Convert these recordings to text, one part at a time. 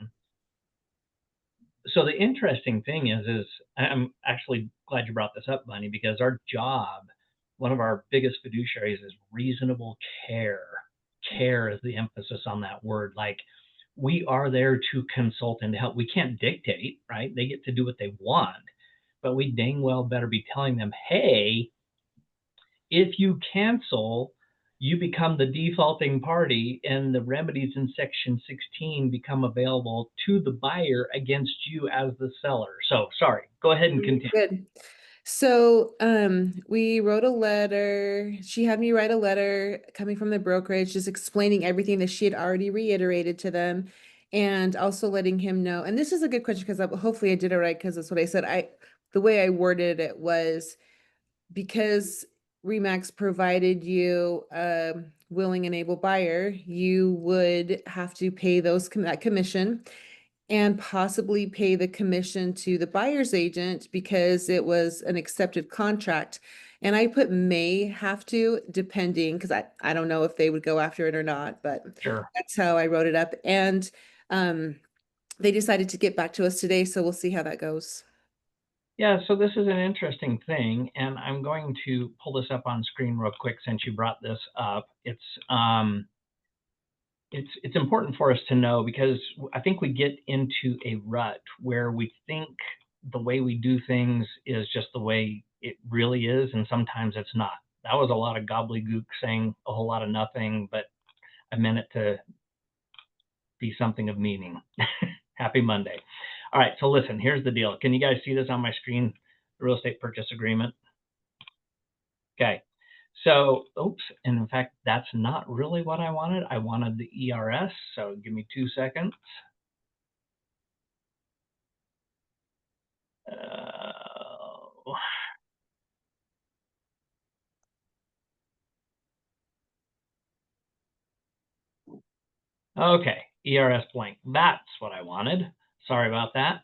Yeah. So the interesting thing is I'm actually glad you brought this up, Bunny, because our job, one of our biggest fiduciaries is reasonable care. Care is the emphasis on that word. Like we are there to consult and help. We can't dictate, right? They get to do what they want, but we dang well better be telling them, hey, if you cancel, you become the defaulting party, and the remedies in Section 16 become available to the buyer against you as the seller. So, sorry, go ahead and continue. Good. So we wrote a letter. She had me write a letter coming from the brokerage, just explaining everything that she had already reiterated to them, and also letting him know. And this is a good question because hopefully I did it right, because that's what I said. The way I worded it was, because Remax provided you a willing and able buyer, you would have to pay that commission, and possibly pay the commission to the buyer's agent because it was an accepted contract. And I put may have to, depending, because I don't know if they would go after it or not, but Sure. that's how I wrote it up. And they decided to get back to us today, so we'll see how that goes. Yeah, so this is an interesting thing, and I'm going to pull this up on screen real quick since you brought this up. It's important for us to know because I think we get into a rut where we think the way we do things is just the way it really is, and sometimes it's not. That was a lot of gobbledygook saying a whole lot of nothing, but I meant it to be something of meaning. Happy Monday. All right, so listen, here's the deal. Can you guys see this on my screen? The real estate purchase agreement. Okay. So, oops, and in fact, that's not really what I wanted. I wanted the ERS, so give me 2 seconds. Uh, okay, ERS blank. That's what I wanted. Sorry about that.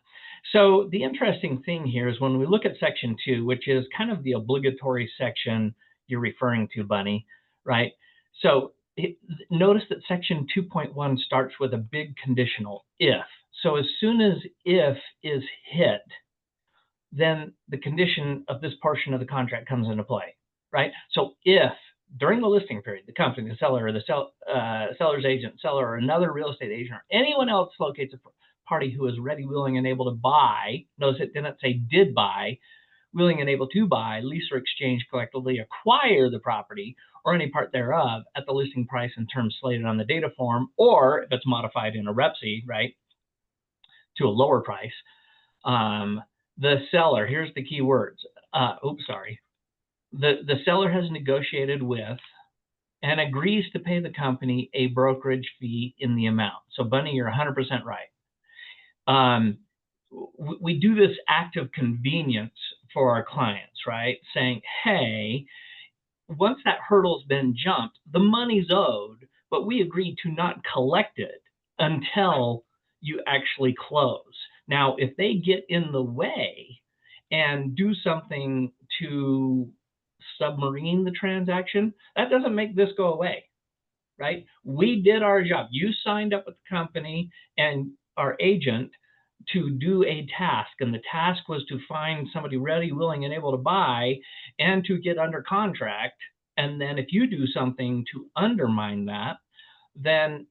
So the interesting thing here is when we look at section 2, which is kind of the obligatory section you're referring to, Bunny, right? So notice that section 2.1 starts with a big conditional, if. So as soon as if is hit, then the condition of this portion of the contract comes into play, right? So if during the listing period, the company, the seller, or the seller's agent, seller, or another real estate agent, or anyone else locates a party who is ready, willing, and able to buy, notice it didn't say did buy, willing and able to buy, lease or exchange, collectively acquire the property or any part thereof at the listing price and terms slated on the data form, or if it's modified in a REPSI, right, to a lower price, the seller, here's the key words. The seller has negotiated with and agrees to pay the company a brokerage fee in the amount. So, Bunny, you're 100% right. We do this act of convenience for our clients, right? Saying, hey, once that hurdle's been jumped, the money's owed, but we agreed to not collect it until you actually close. Now, if they get in the way and do something to submarine the transaction, that doesn't make this go away, right? We did our job. You signed up with the company and our agent to do a task, and the task was to find somebody ready, willing, and able to buy and to get under contract. And then if you do something to undermine that, then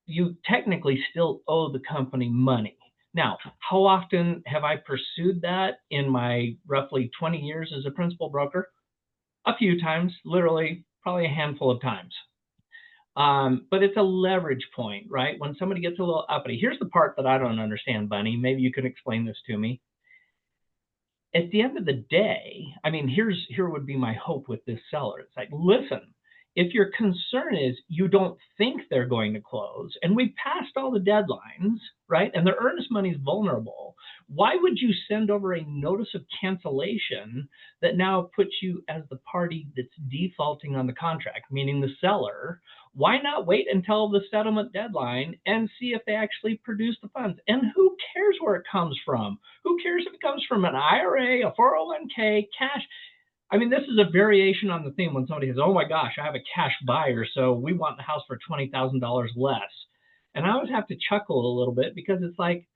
you technically still owe the company money. Now, how often have I pursued that in my roughly 20 years as a principal broker? A few times, literally, probably a handful of times. But it's a leverage point, right? When somebody gets a little uppity. Here's the part that I don't understand, Bunny. Maybe you could explain this to me. At the end of the day, I mean, here would be my hope with this seller. It's like, listen, if your concern is you don't think they're going to close, and we passed all the deadlines, right, and the earnest money is vulnerable, why would you send over a notice of cancellation that now puts you as the party that's defaulting on the contract, meaning the seller? Why not wait until the settlement deadline and see if they actually produce the funds? And who cares where it comes from? Who cares if it comes from an IRA, a 401k, cash? I mean, this is a variation on the theme when somebody says, oh my gosh, I have a cash buyer, so we want the house for $20,000 less. And I always have to chuckle a little bit because it's like,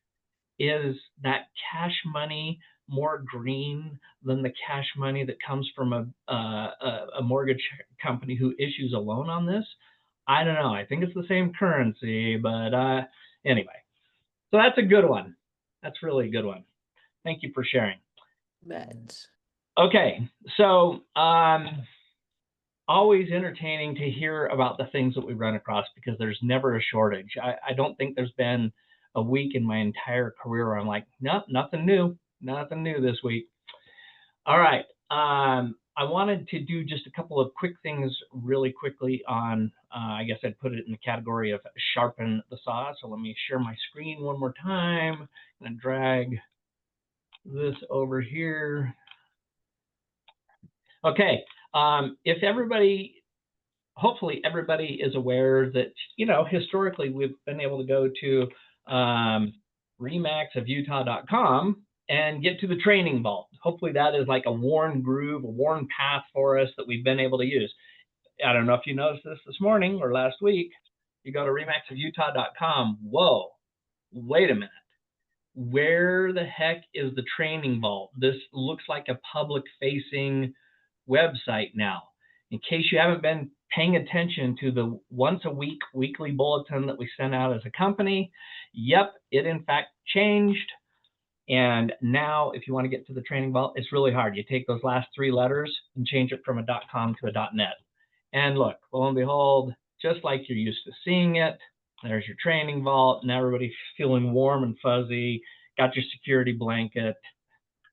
is that cash money more green than the cash money that comes from a mortgage company who issues a loan on this? I don't know. I think it's the same currency, but anyway. So that's a good one. That's really a good one. Thank you for sharing. But Okay, so always entertaining to hear about the things that we run across because there's never a shortage. I don't think there's been a week in my entire career where I'm like, nope, nothing new this week. All right. I wanted to do just a couple of quick things really quickly on, I guess I'd put it in the category of sharpen the saw. So let me share my screen one more time and drag this over here. Okay. If everybody, hopefully everybody is aware that, historically we've been able to go to remaxofutah.com and get to the training vault. Hopefully that is like a worn groove, a worn path for us that we've been able to use. I don't know if you noticed this morning or last week. You go to remaxofutah.com. Whoa, wait a minute. Where the heck is the training vault? This looks like a public facing website now. In case you haven't been paying attention to the once a week weekly bulletin that we send out as a company, yep, it in fact changed. And now if you want to get to the training vault, it's really hard. You take those last three letters and change it from a .com to a .net. And look, lo and behold, just like you're used to seeing it, there's your training vault, and everybody's feeling warm and fuzzy, got your security blanket,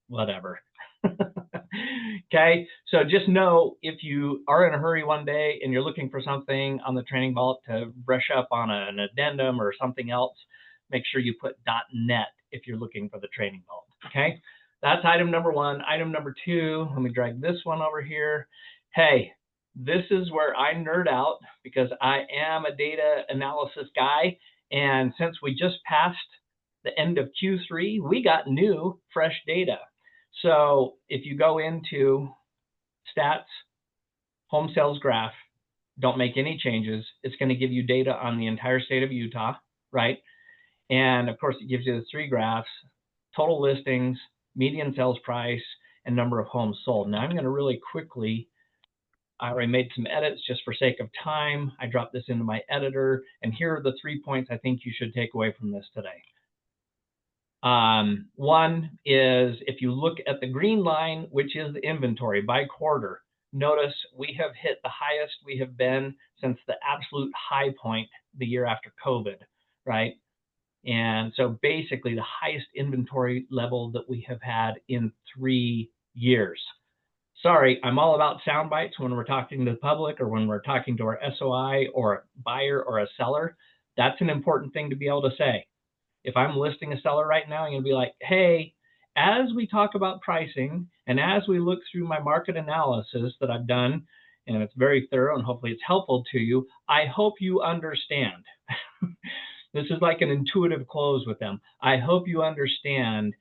whatever. Okay, so just know if you are in a hurry one day and you're looking for something on the training vault to brush up on an addendum or something else, make sure you put .net if you're looking for the training vault. Okay, that's item number one. Item number two, let me drag this one over here. Hey, this is where I nerd out because I am a data analysis guy. And since we just passed the end of Q3, we got new, fresh data. So if you go into stats, home sales graph, don't make any changes, it's going to give you data on the entire state of Utah, right? And of course, it gives you the three graphs, total listings, median sales price, and number of homes sold. Now I'm going to really quickly, I already made some edits just for sake of time. I dropped this into my editor, and here are the 3 points I think you should take away from this today. One is if you look at the green line, which is the inventory by quarter, notice we have hit the highest we have been since the absolute high point the year after COVID, right? And so basically the highest inventory level that we have had in 3 years. Sorry, I'm all about sound bites when we're talking to the public or when we're talking to our SOI or a buyer or a seller. That's an important thing to be able to say. If I'm listing a seller right now, I'm going to be like, hey, as we talk about pricing and as we look through my market analysis that I've done, and it's very thorough and hopefully it's helpful to you, I hope you understand. This is like an intuitive close with them. I hope you understand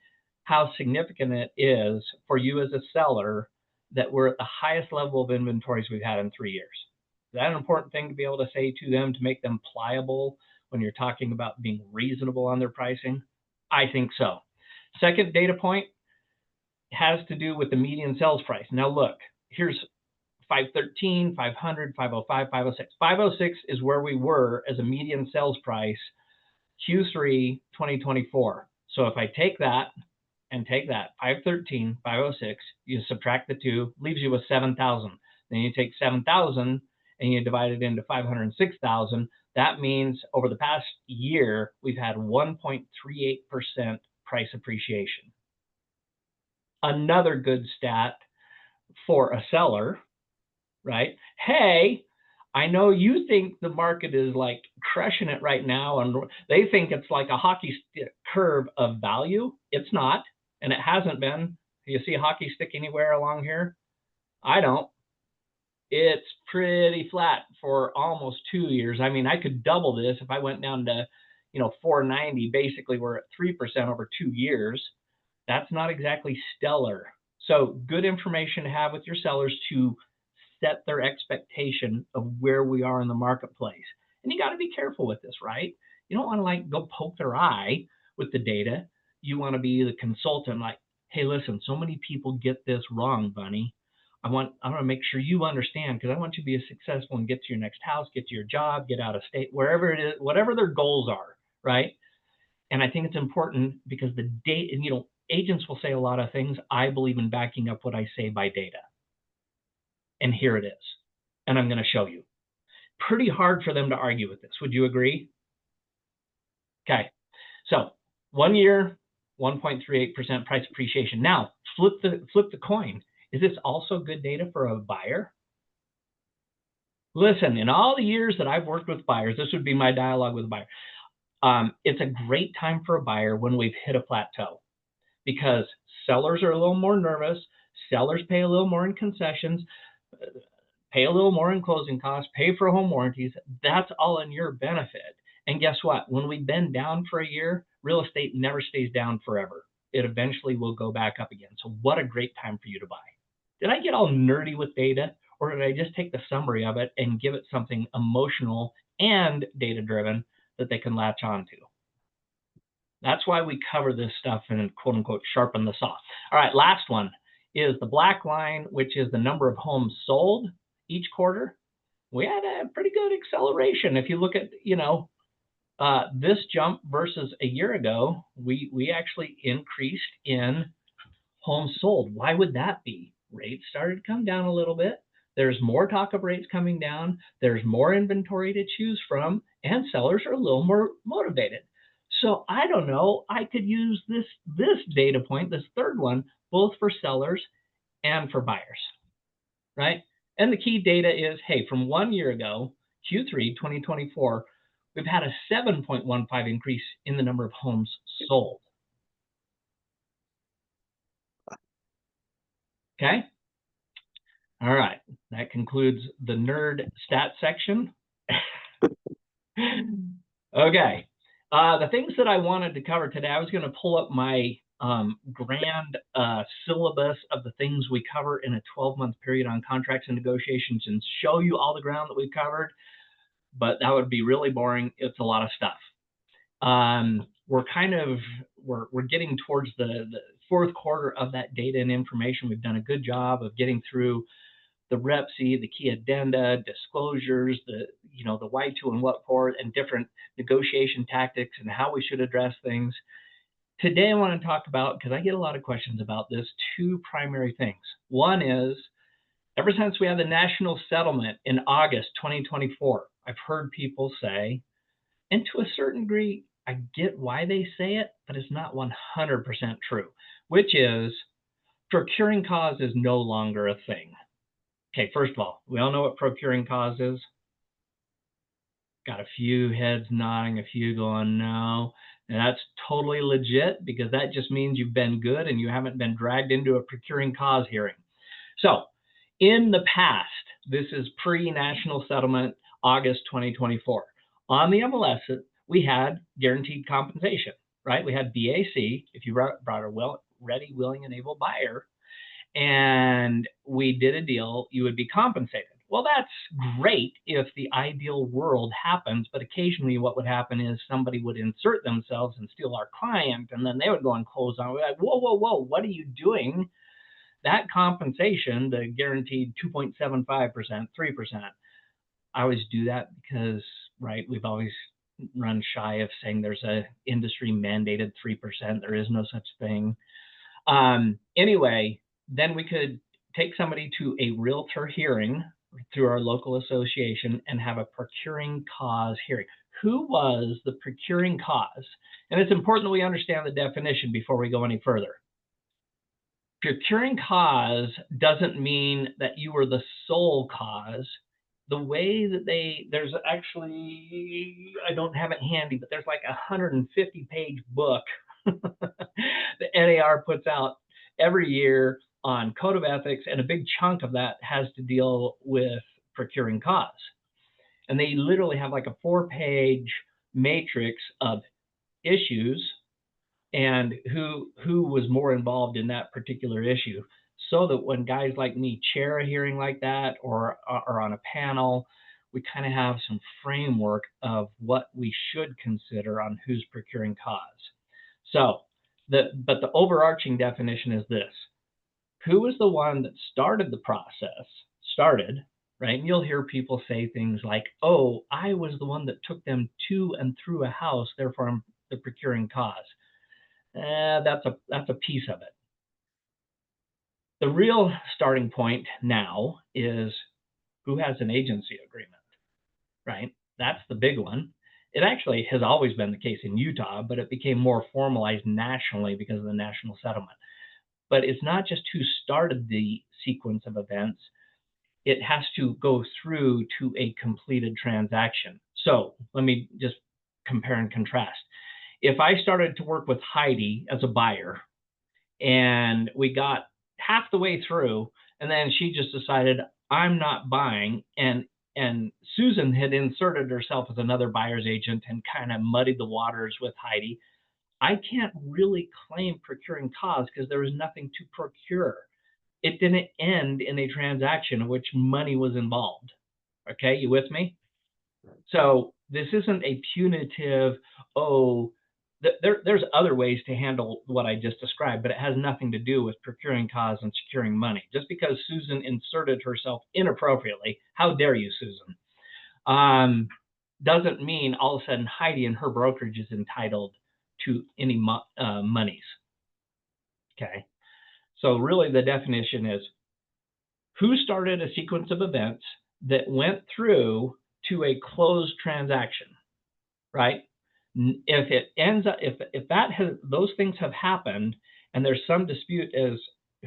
how significant it is for you as a seller that we're at the highest level of inventories we've had in 3 years. Is that an important thing to be able to say to them to make them pliable when you're talking about being reasonable on their pricing? I think so. Second data point has to do with the median sales price. Now look, here's 513, 500, 505, 506. 506 is where we were as a median sales price Q3 2024. So if I take that and take that 513, 506, you subtract the two, leaves you with 7,000. Then you take 7,000 and you divide it into 506,000. That means over the past year, we've had 1.38% price appreciation. Another good stat for a seller, right? Hey, I know you think the market is like crushing it right now, and they think it's like a hockey stick curve of value. It's not, and it hasn't been. Do you see a hockey stick anywhere along here? I don't. It's pretty flat for almost 2 years. I mean, I could double this if I went down to, 490. Basically, we're at 3% over 2 years. That's not exactly stellar. So good information to have with your sellers to set their expectation of where we are in the marketplace. And you got to be careful with this, right? You don't want to like go poke their eye with the data. You want to be the consultant, like, hey, listen, so many people get this wrong, Bunny. I want to make sure you understand, because I want you to be successful and get to your next house, get to your job, get out of state, wherever it is, whatever their goals are, right? And I think it's important because the data, and agents will say a lot of things. I believe in backing up what I say by data. And here it is. And I'm going to show you. Pretty hard for them to argue with this. Would you agree? Okay. So 1 year, 1.38% price appreciation. Now, flip the coin. Is this also good data for a buyer? Listen, in all the years that I've worked with buyers, this would be my dialogue with a buyer. It's a great time for a buyer when we've hit a plateau, because sellers are a little more nervous. Sellers pay a little more in concessions, pay a little more in closing costs, pay for home warranties. That's all in your benefit. And guess what? When we've been down for a year, real estate never stays down forever. It eventually will go back up again. So what a great time for you to buy. Did I get all nerdy with data, or did I just take the summary of it and give it something emotional and data driven that they can latch on to? That's why we cover this stuff and quote unquote sharpen the saw. All right, last one is the black line, which is the number of homes sold each quarter. We had a pretty good acceleration. If you look at, this jump versus a year ago, we actually increased in homes sold. Why would that be? Rates started to come down a little bit. There's more talk of rates coming down. There's more inventory to choose from, and sellers are a little more motivated. So I don't know. I could use this data point, this third one, both for sellers and for buyers, right? And the key data is, hey, from 1 year ago, Q3 2024, we've had a 7.15 increase in the number of homes sold. Okay. All right. That concludes the nerd stat section. Okay. The things that I wanted to cover today, I was going to pull up my grand syllabus of the things we cover in a 12-month period on contracts and negotiations and show you all the ground that we've covered, but that would be really boring. It's a lot of stuff. We're getting towards the fourth quarter of that data and information. We've done a good job of getting through the REPSI, the key addenda, disclosures, the why to and what for, and different negotiation tactics and how we should address things. Today I want to talk about, because I get a lot of questions about this, two primary things. One is, ever since we had the national settlement in August 2024, I've heard people say, and to a certain degree, I get why they say it, but it's not 100% true, which is procuring cause is no longer a thing. Okay, first of all, we all know what procuring cause is. Got a few heads nodding, a few going, no. And that's totally legit, because that just means you've been good and you haven't been dragged into a procuring cause hearing. So in the past, this is pre-national settlement, August 2024. On the MLS, we had guaranteed compensation, right? We had BAC, if you brought a ready, willing, and able buyer, and we did a deal, you would be compensated. Well, that's great if the ideal world happens, but occasionally what would happen is somebody would insert themselves and steal our client, and then they would go and close on. We're like, whoa, what are you doing? That compensation, the guaranteed 2.75%, 3%, I always do that because, right, we've always run shy of saying there's a industry mandated 3%. There is no such thing. Anyway, then we could take somebody to a realtor hearing through our local association and have a procuring cause hearing. Who was the procuring cause? And it's important that we understand the definition before we go any further. Procuring cause doesn't mean that you were the sole cause. The way that there's actually, I don't have it handy, but there's like a 150-page book the NAR puts out every year on code of ethics, and a big chunk of that has to deal with procuring cause. And they literally have like a 4-page matrix of issues and who was more involved in that particular issue, so that when guys like me chair a hearing like that or are on a panel, we kind of have some framework of what we should consider on who's procuring cause. So, but the overarching definition is this: who is the one that started the process? Started, right? And you'll hear people say things like, "Oh, I was the one that took them to and through a house, therefore I'm the procuring cause." That's a piece of it. The real starting point now is who has an agency agreement, right? That's the big one. It actually has always been the case in Utah, but it became more formalized nationally because of the national settlement. But it's not just who started the sequence of events, it has to go through to a completed transaction. So let me just compare and contrast. If I started to work with Heidi as a buyer and we got half the way through, and then she just decided I'm not buying, and Susan had inserted herself as another buyer's agent and kind of muddied the waters with Heidi, I can't really claim procuring cause because there was nothing to procure. It didn't end in a transaction in which money was involved. Okay, you with me? So this isn't a punitive, oh, there's other ways to handle what I just described, but it has nothing to do with procuring cause and securing money. Just because Susan inserted herself inappropriately, how dare you, Susan, doesn't mean all of a sudden Heidi and her brokerage is entitled to any monies. Okay. So really the definition is who started a sequence of events that went through to a closed transaction, right? If it ends up, if that has, those things have happened and there's some dispute as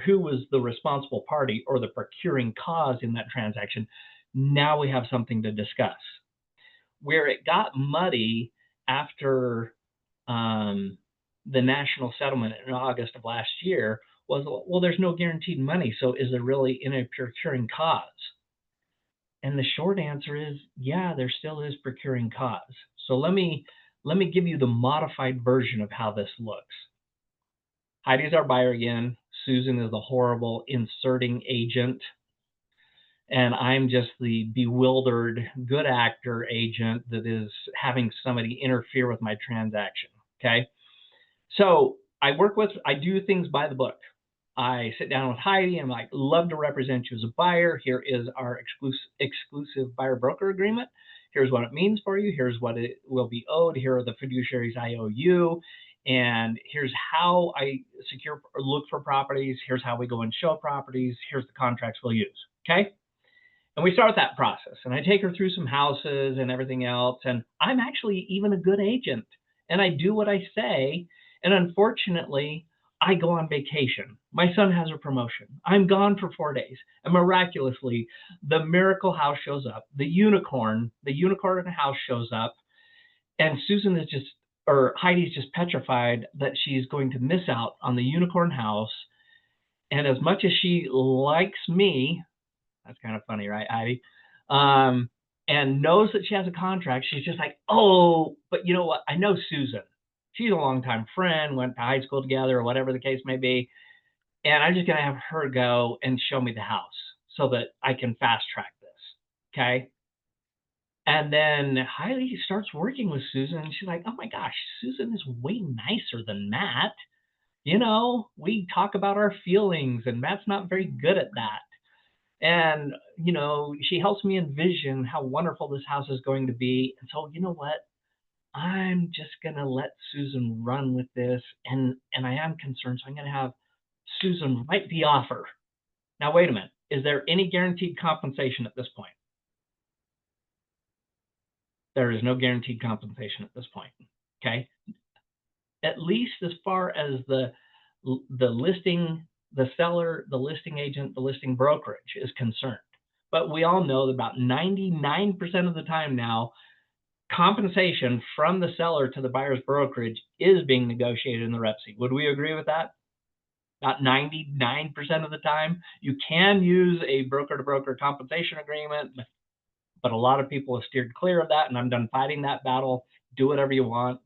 who was the responsible party or the procuring cause in that transaction, now we have something to discuss. Where it got muddy after the national settlement in August of last year was, well, there's no guaranteed money, so is there really a procuring cause? And the short answer is, yeah, there still is procuring cause. So let me give you the modified version of how this looks. Heidi's our buyer again. Susan is the horrible inserting agent. And I'm just the bewildered good actor agent that is having somebody interfere with my transaction. Okay. So I do things by the book. I sit down with Heidi. I'm like, love to represent you as a buyer. Here is our exclusive buyer broker agreement. Here's what it means for you. Here's what it will be owed. Here are the fiduciaries I owe you. And here's how I secure or look for properties. Here's how we go and show properties. Here's the contracts we'll use. Okay. And we start that process. And I take her through some houses and everything else. And I'm actually even a good agent. And I do what I say. And unfortunately, I go on vacation. My son has a promotion. I'm gone for 4 days. And miraculously, the miracle house shows up. The unicorn house shows up. And Susan is just, or Heidi's just petrified that she's going to miss out on the unicorn house. And as much as she likes me, that's kind of funny, right, Heidi? And knows that she has a contract, she's just like, oh, but you know what? I know Susan. She's a longtime friend, went to high school together, or whatever the case may be. And I'm just going to have her go and show me the house so that I can fast track this. Okay. And then Heidi starts working with Susan, and she's like, oh my gosh, Susan is way nicer than Matt. You know, we talk about our feelings, and Matt's not very good at that. And, you know, she helps me envision how wonderful this house is going to be. And so, you know what? I'm just going to let Susan run with this. And I am concerned. So I'm going to have Susan write the offer. Now, wait a minute. Is there any guaranteed compensation at this point? There is no guaranteed compensation at this point. Okay. At least as far as the listing, the seller, the listing agent, the listing brokerage is concerned. But we all know that about 99% of the time now, compensation from the seller to the buyer's brokerage is being negotiated in the REPC. Would we agree with that? About 99% of the time. You can use a broker-to-broker compensation agreement, but a lot of people have steered clear of that, and I'm done fighting that battle. Do whatever you want.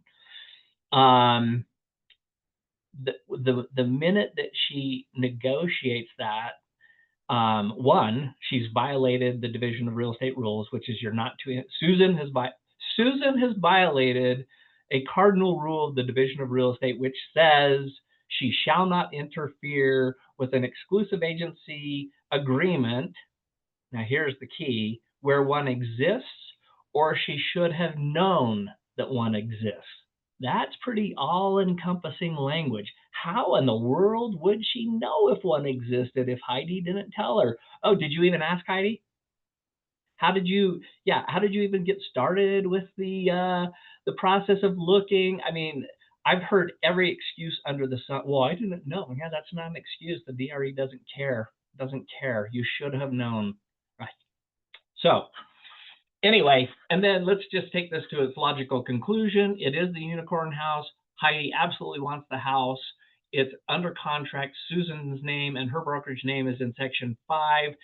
The minute that she negotiates that, One, she's violated the Division of Real Estate rules, which is you're not to. Susan has violated a cardinal rule of the Division of Real Estate, which says she shall not interfere with an exclusive agency agreement. Now, here's the key: where one exists, or she should have known that one exists. That's pretty all encompassing language. How in the world would she know if one existed if Heidi didn't tell her? Oh, did you even ask Heidi? How did you even get started with the process of looking? I mean, I've heard every excuse under the sun. Well, I didn't know. Yeah, that's not an excuse. The DRE doesn't care. Doesn't care. You should have known. Right. So anyway, and then let's just take this to its logical conclusion. It is the unicorn house. Heidi absolutely wants the house. It's under contract. Susan's name and her brokerage name is in section 5.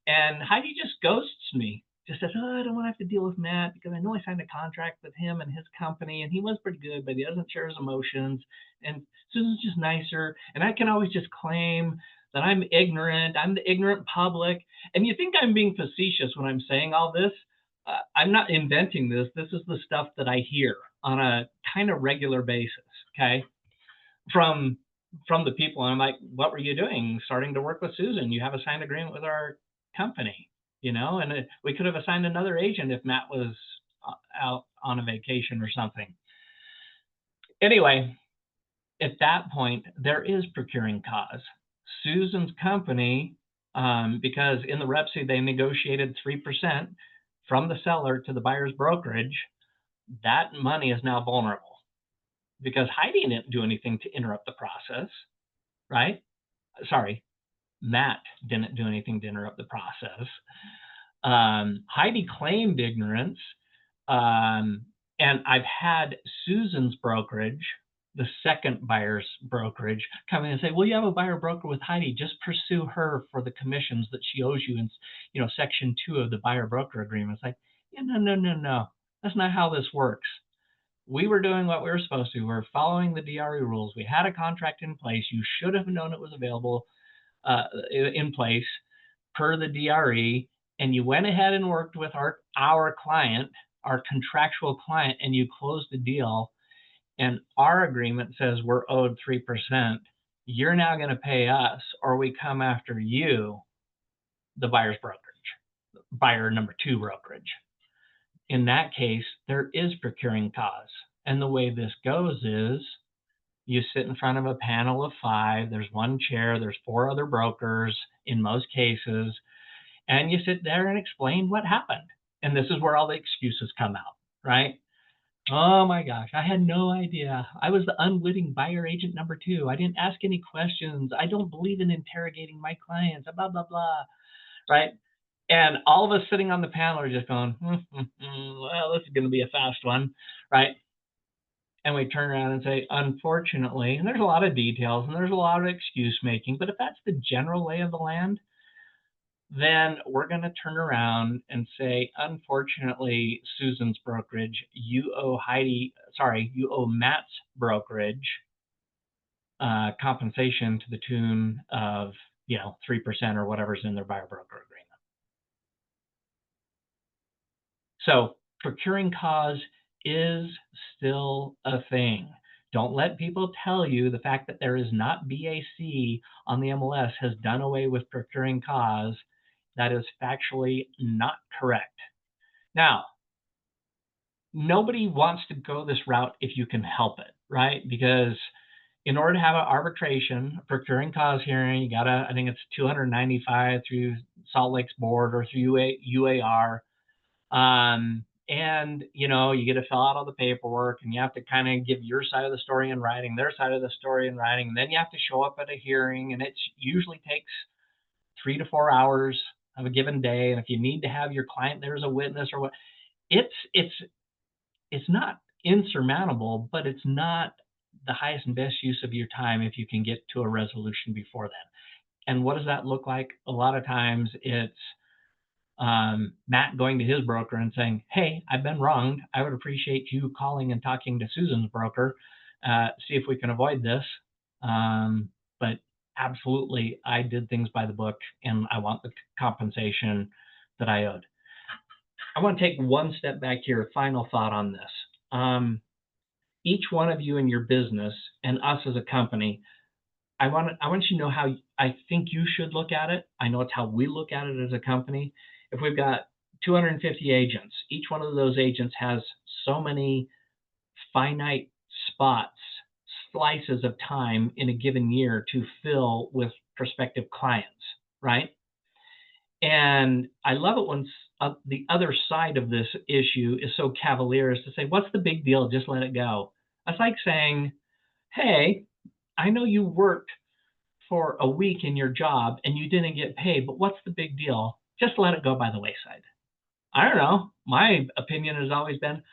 And Heidi just ghosts me. Just says, oh, I don't want to have to deal with Matt because I know I signed a contract with him and his company, and he was pretty good, but he doesn't share his emotions. And Susan's just nicer. And I can always just claim that I'm ignorant. I'm the ignorant public. And you think I'm being facetious when I'm saying all this? I'm not inventing this. This is the stuff that I hear on a kind of regular basis. Okay, from the people. And I'm like, what were you doing? Starting to work with Susan? You have a signed agreement with our company, and we could have assigned another agent if Matt was out on a vacation or something. Anyway, at that point, there is procuring cause. Susan's company, because in the REPSI they negotiated 3% from the seller to the buyer's brokerage, that money is now vulnerable because Heidi didn't do anything to interrupt the process, right? Sorry, Matt didn't do anything to interrupt the process. Heidi claimed ignorance, and I've had Susan's brokerage, the second buyer's brokerage, come in and say, well, you have a buyer broker with Heidi, just pursue her for the commissions that she owes you in, section 2 of the buyer broker agreement. It's like, yeah, no. That's not how this works. We were doing what we were supposed to. We were following the DRE rules. We had a contract in place. You should have known it was available in place per the DRE, and you went ahead and worked with our client, our contractual client, and you closed the deal. And our agreement says we're owed 3%. You're now going to pay us, or we come after you, the buyer's brokerage, buyer number 2 brokerage. In that case, there is procuring cause. And the way this goes is you sit in front of a panel of 5. There's one chair. There's 4 other brokers in most cases. And you sit there and explain what happened. And this is where all the excuses come out, right? Oh my gosh, I had no idea. I was the unwitting buyer agent number 2. I didn't ask any questions. I don't believe in interrogating my clients, blah, blah, blah, right? And all of us sitting on the panel are just going, well, this is going to be a fast one, right? And we turn around and say, unfortunately, and there's a lot of details and there's a lot of excuse making, but if that's the general lay of the land, then we're going to turn around and say, unfortunately, Susan's brokerage, you owe Matt's brokerage compensation to the tune of, 3% or whatever's in their buyer broker agreement. So procuring cause is still a thing. Don't let people tell you the fact that there is not BAC on the MLS has done away with procuring cause. That is factually not correct. Now, nobody wants to go this route if you can help it, right? Because in order to have an arbitration, a procuring cause hearing, you gotta, I think it's $295 through Salt Lake's board or through UAR. And you get to fill out all the paperwork, and you have to kind of give your side of the story in writing, their side of the story in writing, and then you have to show up at a hearing, and it usually takes 3 to 4 hours of a given day. And if you need to have your client there as a witness or what, it's not insurmountable, but it's not the highest and best use of your time if you can get to a resolution before then. And what does that look like? A lot of times it's Matt going to his broker and saying, hey, I've been wronged. I would appreciate you calling and talking to Susan's broker, see if we can avoid this. But absolutely, I did things by the book and I want the compensation that I owed. I want to take one step back here. Final thought on this. Each one of you in your business and us as a company, I want you to know how I think you should look at it. I know it's how we look at it as a company. If we've got 250 agents, each one of those agents has so many finite spots, slices of time in a given year to fill with prospective clients, right? And I love it when the other side of this issue is so cavalier as to say, what's the big deal? Just let it go. That's like saying, hey, I know you worked for a week in your job and you didn't get paid, but what's the big deal? Just let it go by the wayside. I don't know. My opinion has always been,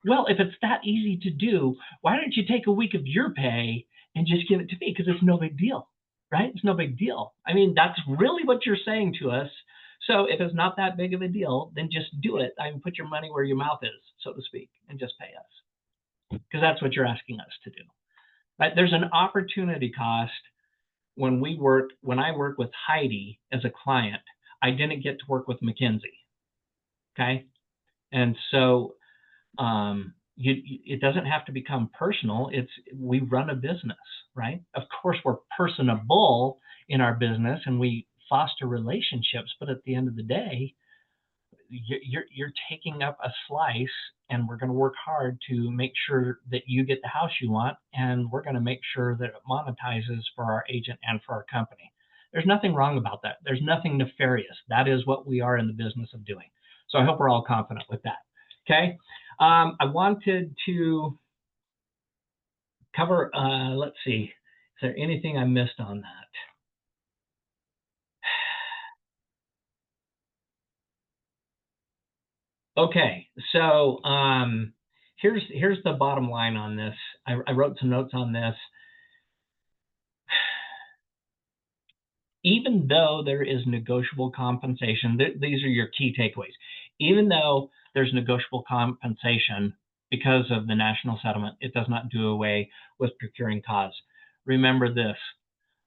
well, if it's that easy to do, why don't you take a week of your pay and just give it to me? Because it's no big deal, right? It's no big deal. I mean, that's really what you're saying to us. So if it's not that big of a deal, then just do it. I mean, put your money where your mouth is, so to speak, and just pay us. Because that's what you're asking us to do. Right? There's an opportunity cost when I work with Heidi as a client, I didn't get to work with Mackenzie. Okay. And so it doesn't have to become personal. We run a business, right? Of course, we're personable in our business and we foster relationships, but at the end of the day, you're taking up a slice, and we're going to work hard to make sure that you get the house you want, and we're going to make sure that it monetizes for our agent and for our company. There's nothing wrong about that. There's nothing nefarious. That is what we are in the business of doing. So I hope we're all confident with that. Okay. I wanted to cover, let's see, is there anything I missed on that? Okay, so here's the bottom line on this. I wrote some notes on this. Even though there is negotiable compensation, these are your key takeaways. Even though there's negotiable compensation because of the national settlement, it does not do away with procuring cause. Remember this: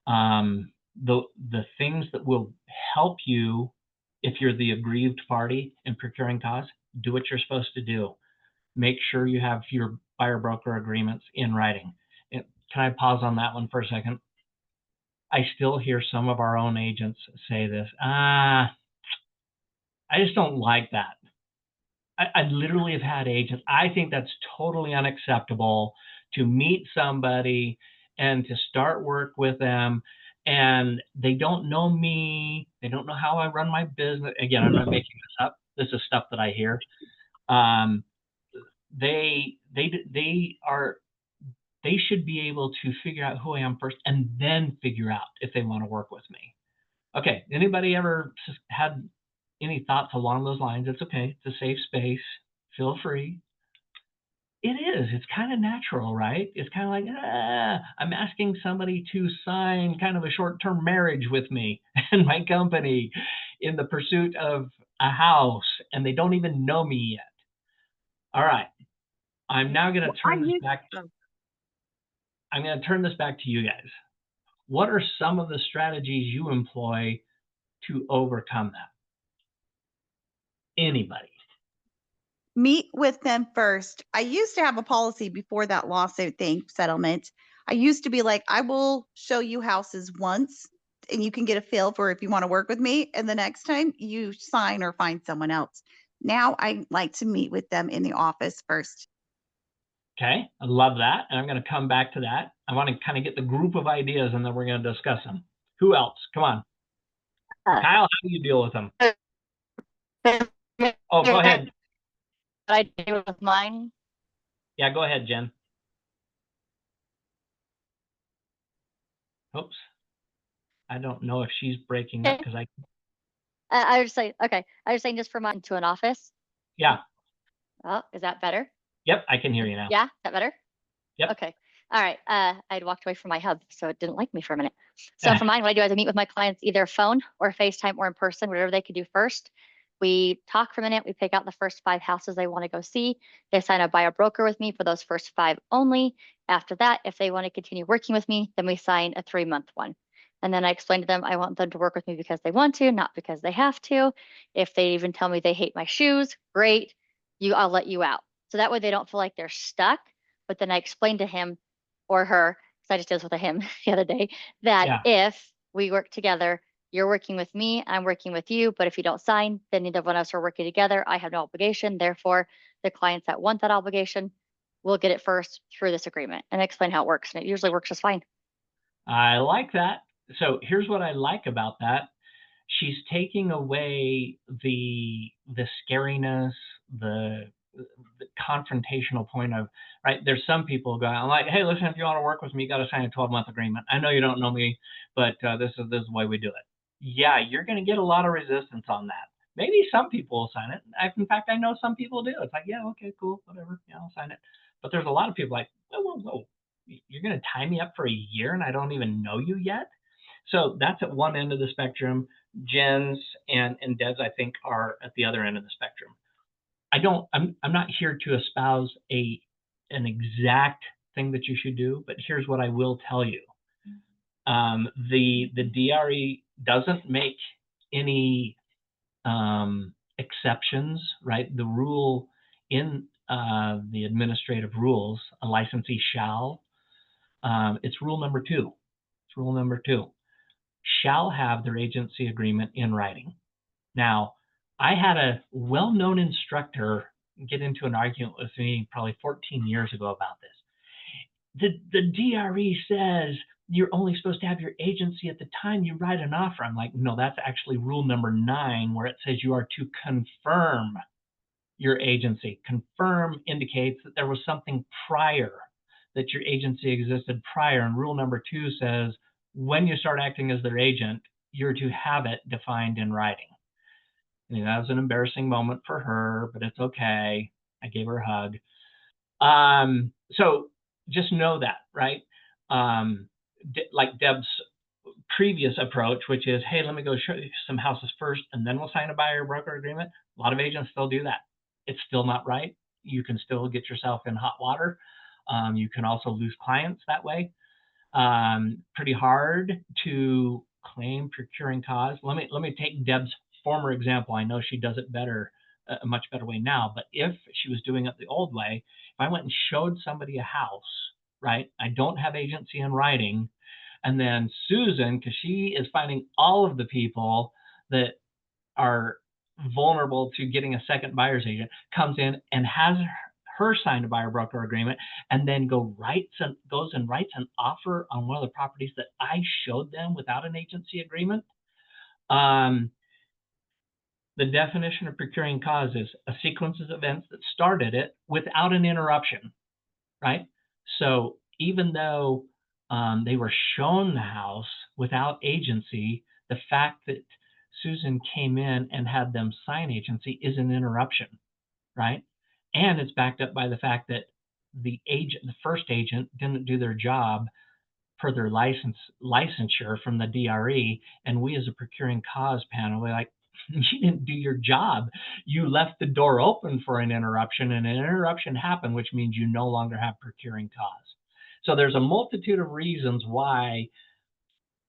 the things that will help you if you're the aggrieved party in procuring cause, do what you're supposed to do. Make sure you have your buyer broker agreements in writing. And can I pause on that one for a second? I still hear some of our own agents say this. I just don't like that. I literally have had agents. I think that's totally unacceptable to meet somebody and to start work with them, and they don't know me. They don't know how I run my business. Again, I'm not making this up. This is stuff that I hear. They should be able to figure out who I am first and then figure out if they want to work with me. Okay, anybody ever had any thoughts along those lines? It's okay. It's a safe space. Feel free. It is. It's kind of natural, right? It's kind of like, I'm asking somebody to sign kind of a short-term marriage with me and my company in the pursuit of a house, and they don't even know me yet. All right. I'm now going to turn this back. I'm going to turn this back to you guys. What are some of the strategies you employ to overcome that? Anybody? Meet with them first. I used to have a policy before that lawsuit thing settlement. I used to be like, I will show you houses once and you can get a feel for if you want to work with me. And the next time you sign or find someone else. Now I like to meet with them in the office first. Okay, I love that. And I'm going to come back to that. I want to kind of get the group of ideas and then we're going to discuss them. Who else? Come on. Kyle, how do you deal with them? Oh, go ahead. What I do with mine? Yeah, go ahead, Jen. Oops. I don't know if she's breaking up because I was saying, okay. I was saying just for mine to an office. Yeah. Oh, is that better? Yep, I can hear you now. Yeah, is that better? Yep. Okay. All right. I'd walked away from my hub, so it didn't like me for a minute. So for mine, what I do is I meet with my clients either phone or FaceTime or in person, whatever they could do first. We talk for a minute. We pick out the first 5 houses they want to go see. They sign a buyer broker with me for those first 5 only. After that, if they want to continue working with me, then we sign a 3-month one. And then I explained to them, I want them to work with me because they want to, not because they have to. If they even tell me they hate my shoes, great, I'll let you out. So that way they don't feel like they're stuck. But then I explained to him or her, because I just did this with a him the other day, that Yeah. if we work together, you're working with me, I'm working with you. But if you don't sign, then neither one of us are working together. I have no obligation. Therefore, the clients that want that obligation will get it first through this agreement, and explain how it works. And it usually works just fine. I like that. So here's what I like about that. She's taking away the scariness, the confrontational point of, right. There's some people going, I'm like, hey, listen, if you want to work with me, you got to sign a 12-month agreement. I know you don't know me, but this is the way we do it. Yeah, you're going to get a lot of resistance on that. Maybe some people will sign it. In fact, I know some people do. It's like, yeah, okay, cool, whatever. Yeah, I'll sign it. But there's a lot of people like, whoa. You're going to tie me up for a year and I don't even know you yet? So that's at one end of the spectrum. Jen's and Deb's, I think, are at the other end of the spectrum. I'm not here to espouse an exact thing that you should do, but here's what I will tell you. The DRE doesn't make any exceptions, right? The rule in the administrative rules, a licensee shall, it's rule number 2. It's rule number 2. Shall have their agency agreement in writing. Now, I had a well-known instructor get into an argument with me probably 14 years ago about this. The DRE says you're only supposed to have your agency at the time you write an offer. I'm like, no, that's actually rule number 9, where it says you are to confirm your agency. Confirm indicates that there was something prior, that your agency existed prior. And rule number 2 says when you start acting as their agent, you're to have it defined in writing. And that was an embarrassing moment for her, but it's okay. I gave her a hug. So just know that, right? Like Deb's previous approach, which is, hey, let me go show you some houses first, and then we'll sign a buyer broker agreement. A lot of agents still do that. It's still not right. You can still get yourself in hot water. You can also lose clients that way. Pretty hard to claim procuring cause. Let me take Deb's former example. I know she does it better, a much better way now. But if she was doing it the old way, if I went and showed somebody a house, right? I don't have agency in writing, and then Susan, because she is finding all of the people that are vulnerable to getting a second buyer's agent, comes in and has her sign a buyer broker agreement, and then goes and writes an offer on one of the properties that I showed them without an agency agreement. The definition of procuring cause is a sequence of events that started it without an interruption, right? So even though they were shown the house without agency, the fact that Susan came in and had them sign agency is an interruption, right? And it's backed up by the fact that the first agent didn't do their job per their licensure from the DRE, and we as a procuring cause panel, we're like, you didn't do your job. You left the door open for an interruption, and an interruption happened, which means you no longer have procuring cause. So there's a multitude of reasons why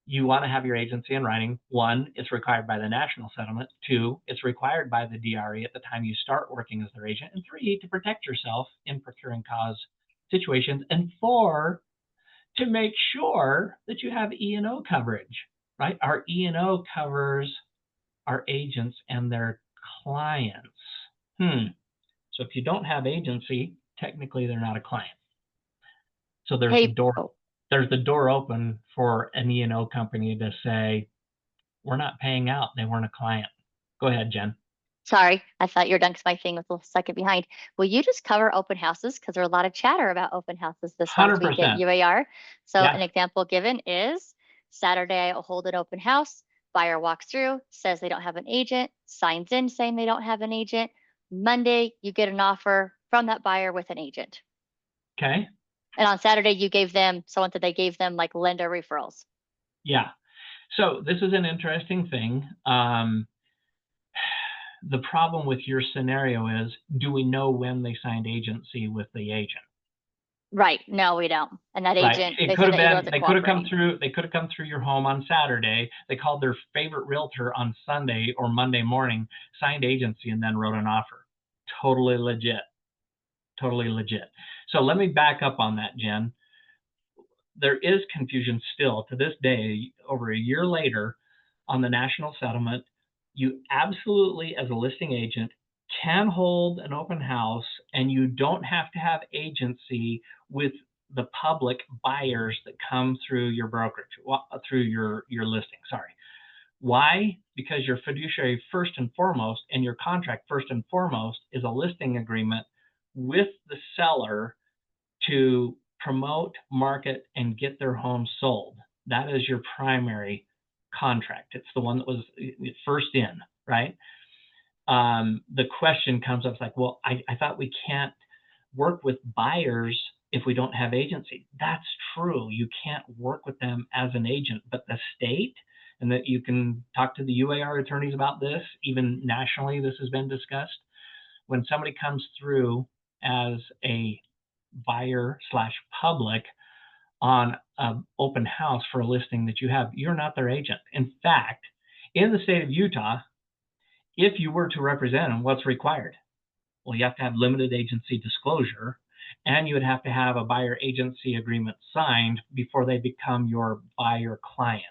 you want to have your agency in writing. 1, it's required by the national settlement. 2, it's required by the DRE at the time you start working as their agent. And 3, to protect yourself in procuring cause situations. And 4, to make sure that you have E&O coverage, right? Our E&O covers our agents and their clients. So if you don't have agency, technically they're not a client. So there's the door open for an E&O company to say, we're not paying out. They weren't a client. Go ahead, Jen. Sorry, I thought you were done because my thing was a second behind. Will you just cover open houses? Because there's a lot of chatter about open houses this last week at 100%. UAR. So Yeah. an example given is Saturday, I'll hold an open house. Buyer walks through, says they don't have an agent, signs in saying they don't have an agent. Monday, you get an offer from that buyer with an agent. Okay. And on Saturday, you gave them, someone said they gave them like lender referrals. Yeah. So this is an interesting thing. The problem with your scenario is, do we know when they signed agency with the agent? Right. No, we don't. And that Right. agent, It they could said have that agent been, wasn't they could have come cooperating. through, they could have come through your home on Saturday. They called their favorite realtor on Sunday or Monday morning, signed agency, and then wrote an offer. Totally legit. Totally legit. So let me back up on that, Jen. There is confusion still to this day, over a year later, on the national settlement. You absolutely, as a listing agent, can hold an open house, and you don't have to have agency with the public buyers that come through your brokerage, through your listing. Sorry. Why? Because your fiduciary first and foremost, and your contract first and foremost, is a listing agreement with the seller to promote, market, and get their home sold. That is your primary contract. It's the one that was first in, right? The question comes up like, well, I thought we can't work with buyers if we don't have agency. That's true. You can't work with them as an agent, but the state, and that you can talk to the UAR attorneys about this, even nationally, this has been discussed. When somebody comes through as a buyer slash public on an open house for a listing that you have, you're not their agent. In fact, in the state of Utah, if you were to represent them, what's required? Well, you have to have limited agency disclosure, and you would have to have a buyer agency agreement signed before they become your buyer client.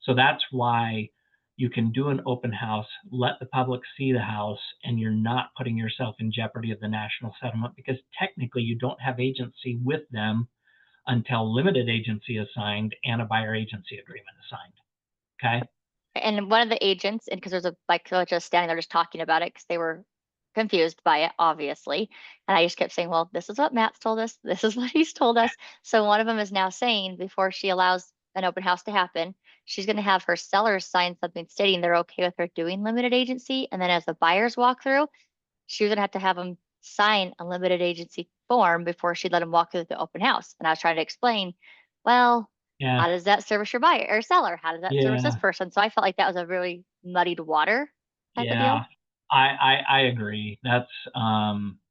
So that's why you can do an open house, let the public see the house, and you're not putting yourself in jeopardy of the national settlement, because technically you don't have agency with them until limited agency is signed and a buyer agency agreement is signed. Okay. And one of the agents, and because there's a bike coach just standing there just talking about it because they were confused by it, obviously. And I just kept saying, well, this is what Matt's told us. This is what he's told us. So one of them is now saying before she allows an open house to happen, she's going to have her sellers sign something stating they're okay with her doing limited agency. And then as the buyers walk through, she was going to have them sign a limited agency form before she'd let them walk through the open house. And I was trying to explain, well, Yeah. how does that service your buyer or seller? How does that service this Yeah. person? So I felt like that was a really muddied water type of Yeah. deal. I agree. That's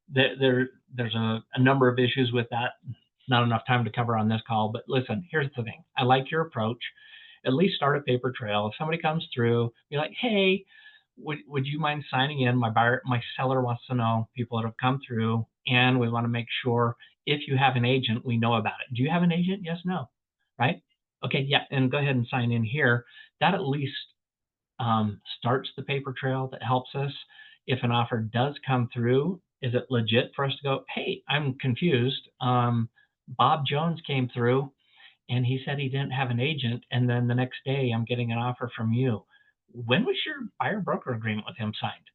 there's a number of issues with that. Not enough time to cover on this call, but listen, here's the thing. I like your approach. At least start a paper trail. If somebody comes through, be like, hey, would you mind signing in? My seller wants to know people that have come through, and we want to make sure if you have an agent, we know about it. Do you have an agent? Yes, no, right? Okay, yeah, and go ahead and sign in here. That at least starts the paper trail that helps us. If an offer does come through, is it legit for us to go, hey, I'm confused. Bob Jones came through and he said he didn't have an agent. And then the next day I'm getting an offer from you. When was your buyer broker agreement with him signed?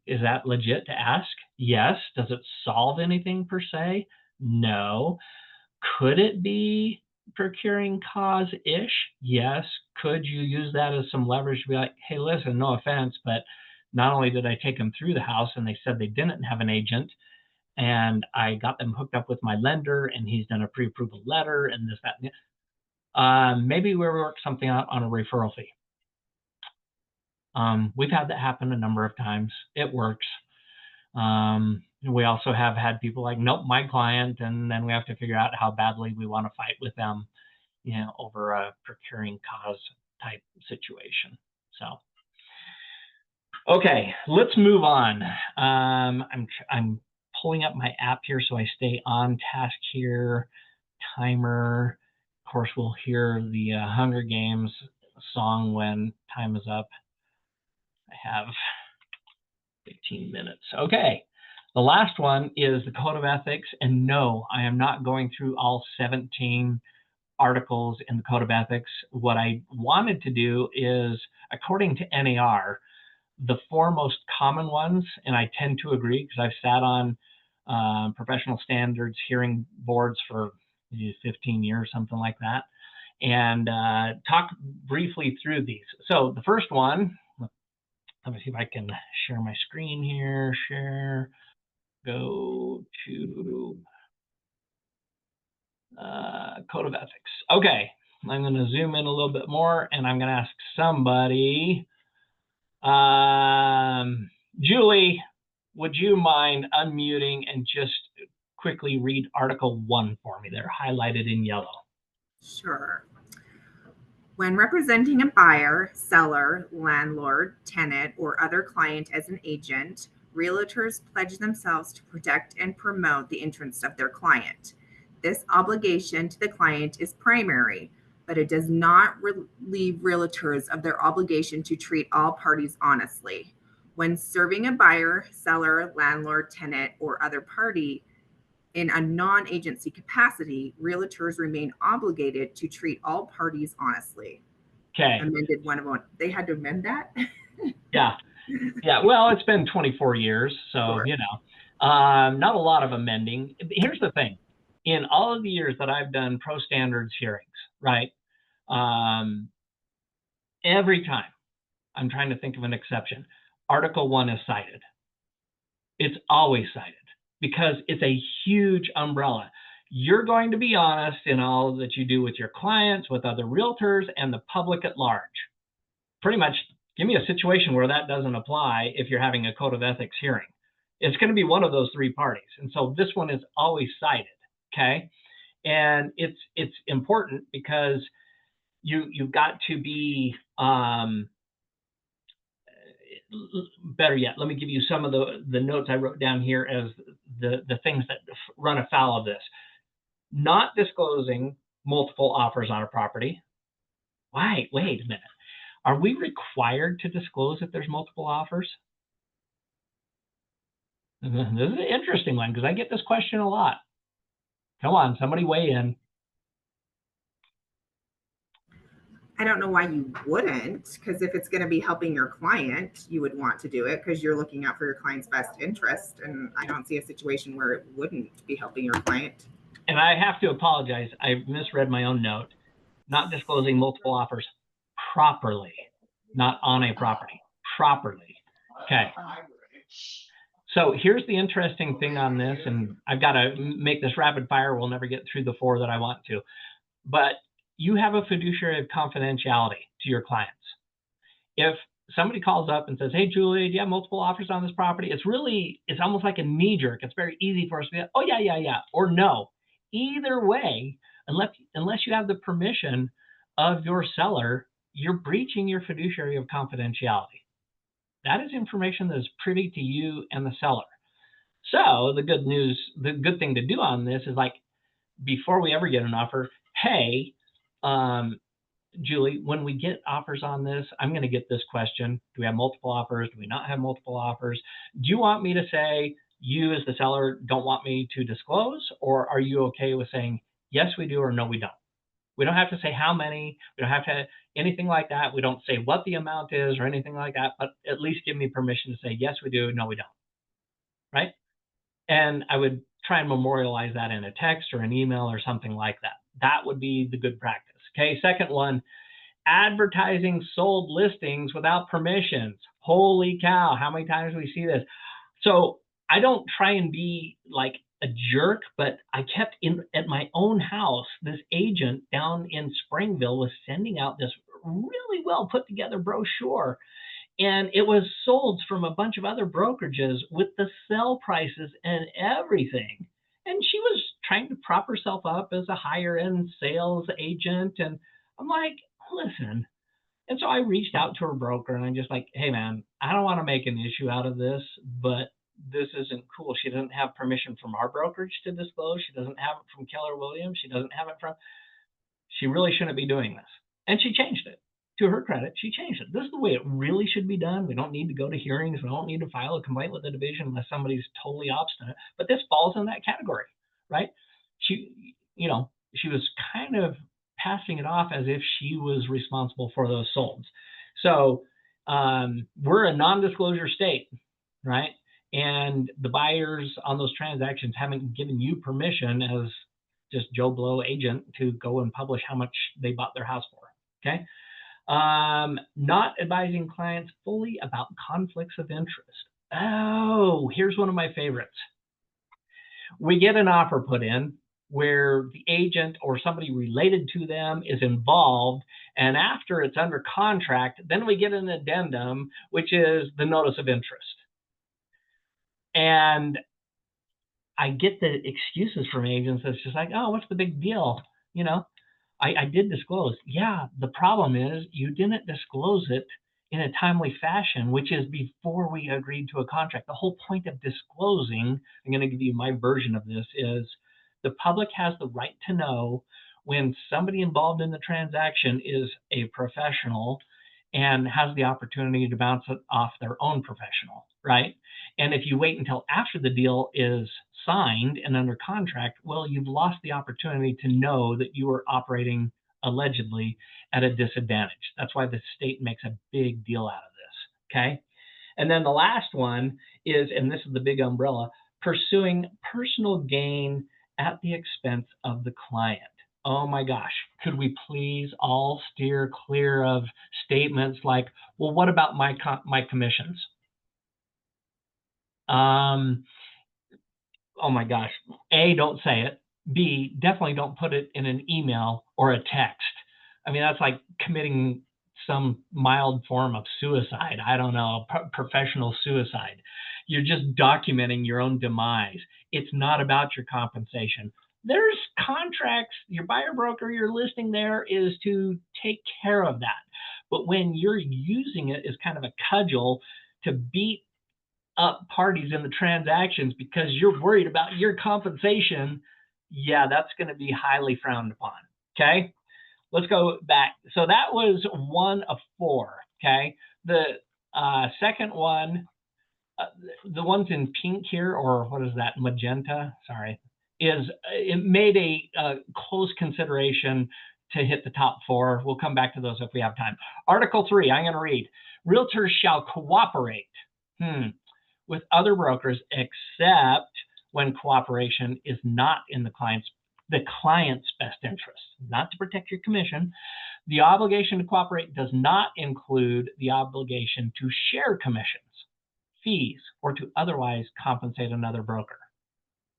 Is that legit to ask? Yes. Does it solve anything per se? No. Could it be procuring cause-ish? Yes. Could you use that as some leverage to be like, hey, listen, no offense, but not only did I take them through the house and they said they didn't have an agent, and I got them hooked up with my lender and he's done a pre-approval letter and this, that, and maybe we work something out on a referral fee. We've had that happen a number of times. It works. We also have had people like, nope, my client, and then we have to figure out how badly we want to fight with them, over a procuring cause type situation. So, okay, let's move on. I'm pulling up my app here so I stay on task here. Timer. Of course, we'll hear the Hunger Games song when time is up. I have 15 minutes. Okay. The last one is the Code of Ethics. And no, I am not going through all 17 articles in the Code of Ethics. What I wanted to do is, according to NAR, the four most common ones, and I tend to agree because I've sat on professional standards hearing boards for 15 years, something like that, and talk briefly through these. So the first one, let me see if I can share my screen here. Share, go to Code of Ethics. Okay, I'm going to zoom in a little bit more, and I'm going to ask somebody. Julie, would you mind unmuting and just quickly read Article 1 for me? They're highlighted in yellow. Sure. When representing a buyer, seller, landlord, tenant, or other client as an agent, realtors pledge themselves to protect and promote the interests of their client. This obligation to the client is primary, but it does not relieve realtors of their obligation to treat all parties honestly. When serving a buyer, seller, landlord, tenant, or other party in a non-agency capacity, realtors remain obligated to treat all parties honestly. Okay. Amended 101. They had to amend that? Yeah. Yeah. Well, it's been 24 years, so, Sure. you know, not a lot of amending. Here's the thing. In all of the years that I've done pro standards hearings, right, every time, I'm trying to think of an exception, Article 1 is cited. It's always cited because it's a huge umbrella. You're going to be honest in all that you do with your clients, with other realtors, and the public at large. Pretty much give me a situation where that doesn't apply if you're having a code of ethics hearing. It's going to be one of those three parties. And so this one is always cited, okay? And it's important because you've got to be better yet, let me give you some of the notes I wrote down here as the things that run afoul of this. Not disclosing multiple offers on a property. Wait a minute. Are we required to disclose if there's multiple offers? This is an interesting one because I get this question a lot. Come on, somebody weigh in. I don't know why you wouldn't, because if it's going to be helping your client, you would want to do it because you're looking out for your client's best interest. And I don't see a situation where it wouldn't be helping your client. And I have to apologize. I misread my own note. Not disclosing multiple offers properly, not on a property, properly. Okay. So here's the interesting thing on this, and I've got to make this rapid fire. We'll never get through the 4 that I want to. But you have a fiduciary of confidentiality to your clients. If somebody calls up and says, hey, Julie, do you have multiple offers on this property? It's almost like a knee jerk. It's very easy for us to be like, oh, yeah, or no. Either way, unless you have the permission of your seller, you're breaching your fiduciary of confidentiality. That is information that is privy to you and the seller. So the good thing to do on this is, like, before we ever get an offer, hey, Julie, when we get offers on this, I'm going to get this question. Do we have multiple offers? Do we not have multiple offers? Do you want me to say you as the seller don't want me to disclose? Or are you okay with saying, yes, we do, or no, we don't? We don't have to say how many. We don't have to anything like that. We don't say what the amount is or anything like that, but at least give me permission to say, yes, we do, no, we don't. Right? And I would try and memorialize that in a text or an email or something like that. That would be the good practice. Okay, second one, advertising sold listings without permissions. Holy cow, how many times do we see this? So I don't try and be like a jerk, but I kept at my own house, this agent down in Springville was sending out this really well put together brochure. And it was sold from a bunch of other brokerages with the sell prices and everything. And she was trying to prop herself up as a higher end sales agent. And I'm like, listen. And so I reached out to her broker and I'm just like, hey, man, I don't want to make an issue out of this, but this isn't cool. She doesn't have permission from our brokerage to disclose. She doesn't have it from Keller Williams. She doesn't have it from, she really shouldn't be doing this. And she changed it. To her credit, she changed it. This is the way it really should be done. We don't need to go to hearings. We don't need to file a complaint with the division unless somebody's totally obstinate. But this falls in that category, right? She was kind of passing it off as if she was responsible for those solds. So we're a non-disclosure state, right? And the buyers on those transactions haven't given you permission as just Joe Blow agent to go and publish how much they bought their house for, okay? Not advising clients fully about conflicts of interest. Oh, here's one of my favorites. We get an offer put in where the agent or somebody related to them is involved, and after it's under contract, then we get an addendum, which is the notice of interest. And I get the excuses from agents. It's just like, oh, what's the big deal? You know, I did disclose. Yeah, the problem is you didn't disclose it in a timely fashion, which is before we agreed to a contract. The whole point of disclosing, I'm going to give you my version of this, is the public has the right to know when somebody involved in the transaction is a professional and has the opportunity to bounce it off their own professional, right? And if you wait until after the deal is signed and under contract, well, you've lost the opportunity to know that you are operating allegedly at a disadvantage. That's why the state makes a big deal out of this. Okay. And then the last one is, and this is the big umbrella, pursuing personal gain at the expense of the client. Oh my gosh, could we please all steer clear of statements like, well, what about my commissions? Oh my gosh. A, don't say it. B, definitely don't put it in an email or a text. I mean, that's like committing some mild form of suicide. I don't know, professional suicide. You're just documenting your own demise. It's not about your compensation. There's contracts, your buyer broker, your listing there is to take care of that. But when you're using it as kind of a cudgel to beat up parties in the transactions because you're worried about your compensation, yeah, that's going to be highly frowned upon. Okay, let's go back. So that was one of four. Okay, the second one, the ones in pink here, or what is that, magenta? Sorry, is it made a close consideration to hit the top four. We'll come back to those if we have time. Article 3, I'm going to read. Realtors shall cooperate with other brokers except when cooperation is not in the client's best interest, not to protect your commission. The obligation to cooperate does not include the obligation to share commissions, fees, or to otherwise compensate another broker.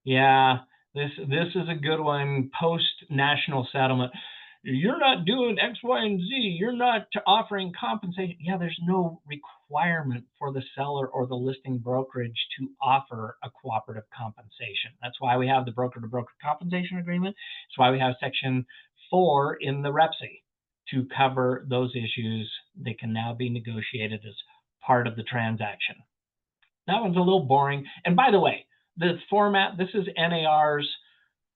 Yeah, this is a good one. Post national settlement, you're not doing X, Y, and Z. You're not offering compensation. Yeah, there's no requirement for the seller or the listing brokerage to offer a cooperative compensation. That's why we have the broker-to-broker compensation agreement. That's why we have Section 4 in the REPSI to cover those issues. They can now be negotiated as part of the transaction. That one's a little boring. And by the way, the format, this is NAR's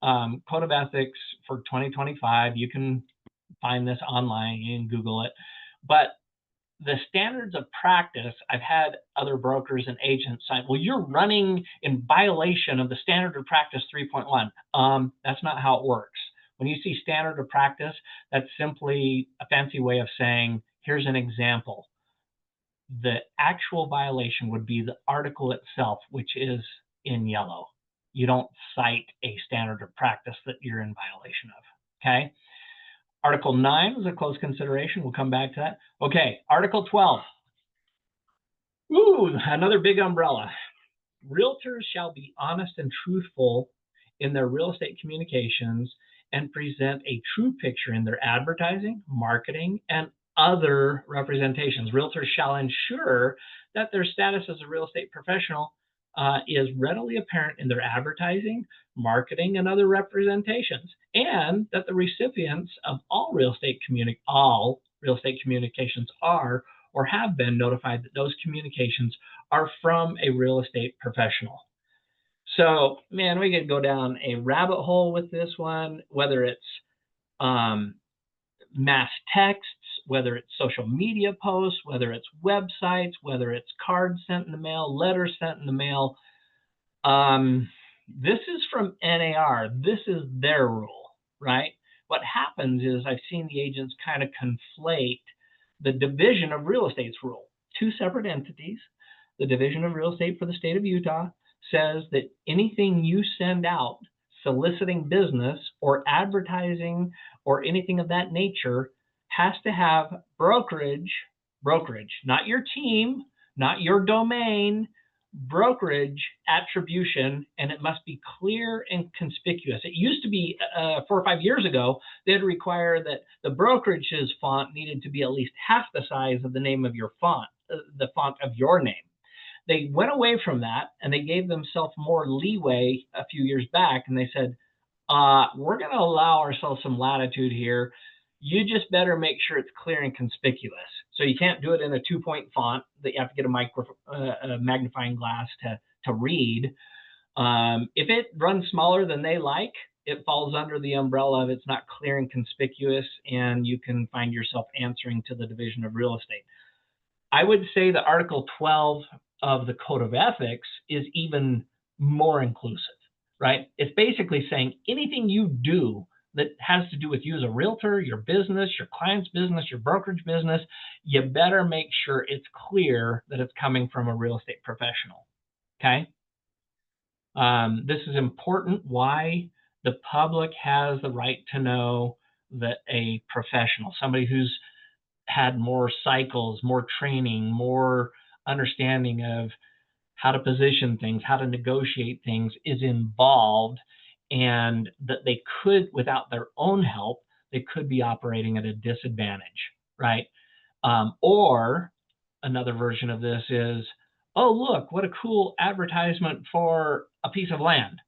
Code of Ethics for 2025. You can find this online. You can Google it. But the standards of practice, I've had other brokers and agents sign, well, you're running in violation of the standard of practice 3.1. That's not how it works. When you see standard of practice, that's simply a fancy way of saying, here's an example. The actual violation would be the article itself, which is in yellow. You don't cite a standard of practice that you're in violation of. Okay. Article 9 was a close consideration. We'll come back to that. Okay. Article 12. Ooh, another big umbrella. Realtors shall be honest and truthful in their real estate communications and present a true picture in their advertising, marketing, and other representations. Realtors shall ensure that their status as a real estate professional is readily apparent in their advertising, marketing, and other representations, and that the recipients of all real estate communications are or have been notified that those communications are from a real estate professional. So, man, we could go down a rabbit hole with this one, whether it's mass texts, whether it's social media posts, whether it's websites, whether it's cards sent in the mail, letters sent in the mail. This is from NAR. This is their rule, right? What happens is I've seen the agents kind of conflate the Division of Real Estate's rule, two separate entities. The Division of Real Estate for the state of Utah says that anything you send out soliciting business or advertising or anything of that nature has to have brokerage, not your team, not your domain, brokerage attribution, and it must be clear and conspicuous. It used to be 4 or 5 years ago, they'd require that the brokerage's font needed to be at least half the size of the name of your font, the font of your name. they went away from that and they gave themselves more leeway a few years back, and they said, we're going to allow ourselves some latitude here. You just better make sure it's clear and conspicuous. So you can't do it in a 2-point font that you have to get a magnifying glass to read. If it runs smaller than they like, it falls under the umbrella of it's not clear and conspicuous, and you can find yourself answering to the Division of Real Estate. I would say that Article 12 of the Code of Ethics is even more inclusive, right? It's basically saying anything you do that has to do with you as a realtor, your business, your client's business, your brokerage business, you better make sure it's clear that it's coming from a real estate professional, okay? This is important. Why? The public has the right to know that a professional, somebody who's had more cycles, more training, more understanding of how to position things, how to negotiate things, is involved, and that they could, without their own help, they could be operating at a disadvantage, right? Or another version of this is, oh, look, what a cool advertisement for a piece of land,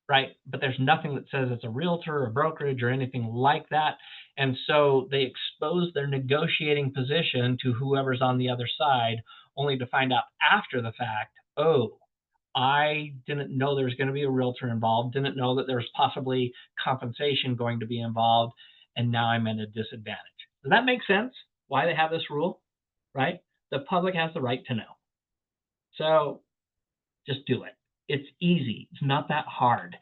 right? But there's nothing that says it's a realtor or brokerage or anything like that. And so they expose their negotiating position to whoever's on the other side, only to find out after the fact, oh, I didn't know there was going to be a realtor involved, didn't know that there was possibly compensation going to be involved, and now I'm at a disadvantage. Does that make sense? Why they have this rule, right? The public has the right to know. So just do it. It's easy. It's not that hard.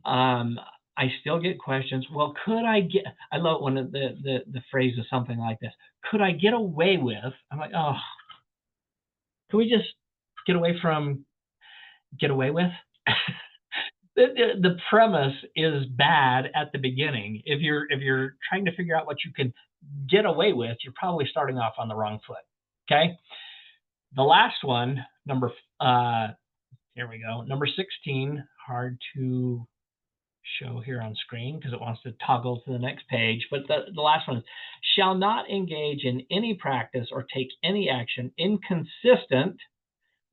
I still get questions. Well, could I get, I love one of the phrase is something like this. Could I get away with? I'm like, oh, can we just get away from get away with? The premise is bad at the beginning. If you're trying to figure out what you can get away with, you're probably starting off on the wrong foot. Okay. The last one, here we go. Number 16, hard to show here on screen because it wants to toggle to the next page. But the last one is, shall not engage in any practice or take any action inconsistent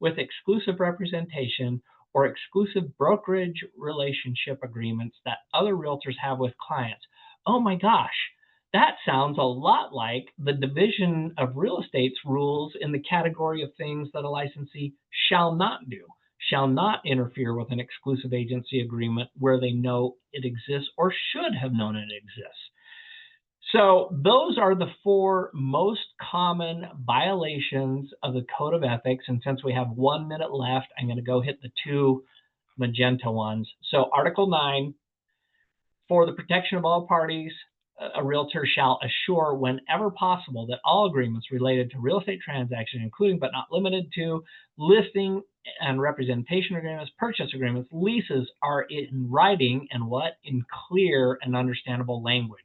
with exclusive representation or exclusive brokerage relationship agreements that other realtors have with clients. Oh my gosh, that sounds a lot like the Division of Real Estate's rules in the category of things that a licensee shall not do. Shall not interfere with an exclusive agency agreement where they know it exists or should have known it exists. So those are the 4 most common violations of the Code of Ethics. And since we have 1 minute left, I'm going to go hit the 2 magenta ones. So Article 9, for the protection of all parties, a realtor shall assure whenever possible that all agreements related to real estate transactions, including but not limited to listing and representation agreements, purchase agreements, leases, are in writing and what? In clear and understandable language,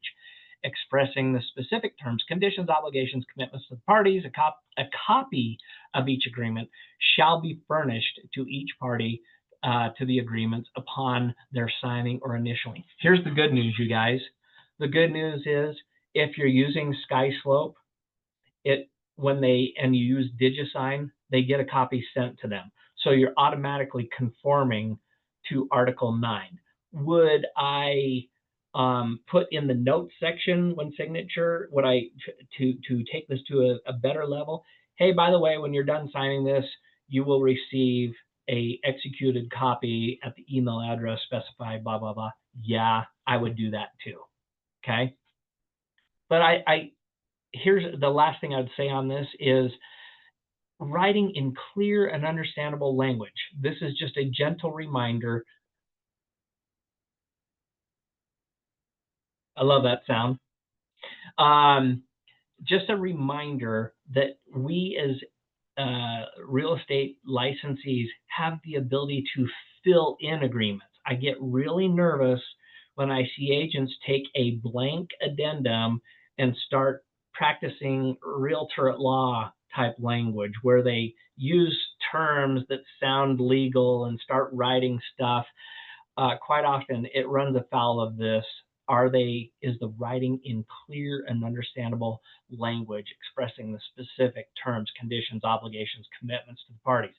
expressing the specific terms, conditions, obligations, commitments to the parties. A copy of each agreement shall be furnished to each party to the agreements upon their signing or initialing. Here's the good news, you guys. The good news is if you're using SkySlope, when you use DigiSign, they get a copy sent to them. So you're automatically conforming to Article 9. Would I put in the notes section when signature, would I to take this to a better level? Hey, by the way, when you're done signing this, you will receive a executed copy at the email address specified, blah, blah, blah. Yeah, I would do that too. Okay. But here's the last thing I'd say on this is writing in clear and understandable language. This is just a gentle reminder. I love that sound. Just a reminder that we as real estate licensees have the ability to fill in agreements. I get really nervous when I see agents take a blank addendum and start practicing realtor at law type language where they use terms that sound legal and start writing stuff. Quite often it runs afoul of this is the writing in clear and understandable language expressing the specific terms, conditions, obligations, commitments to the parties?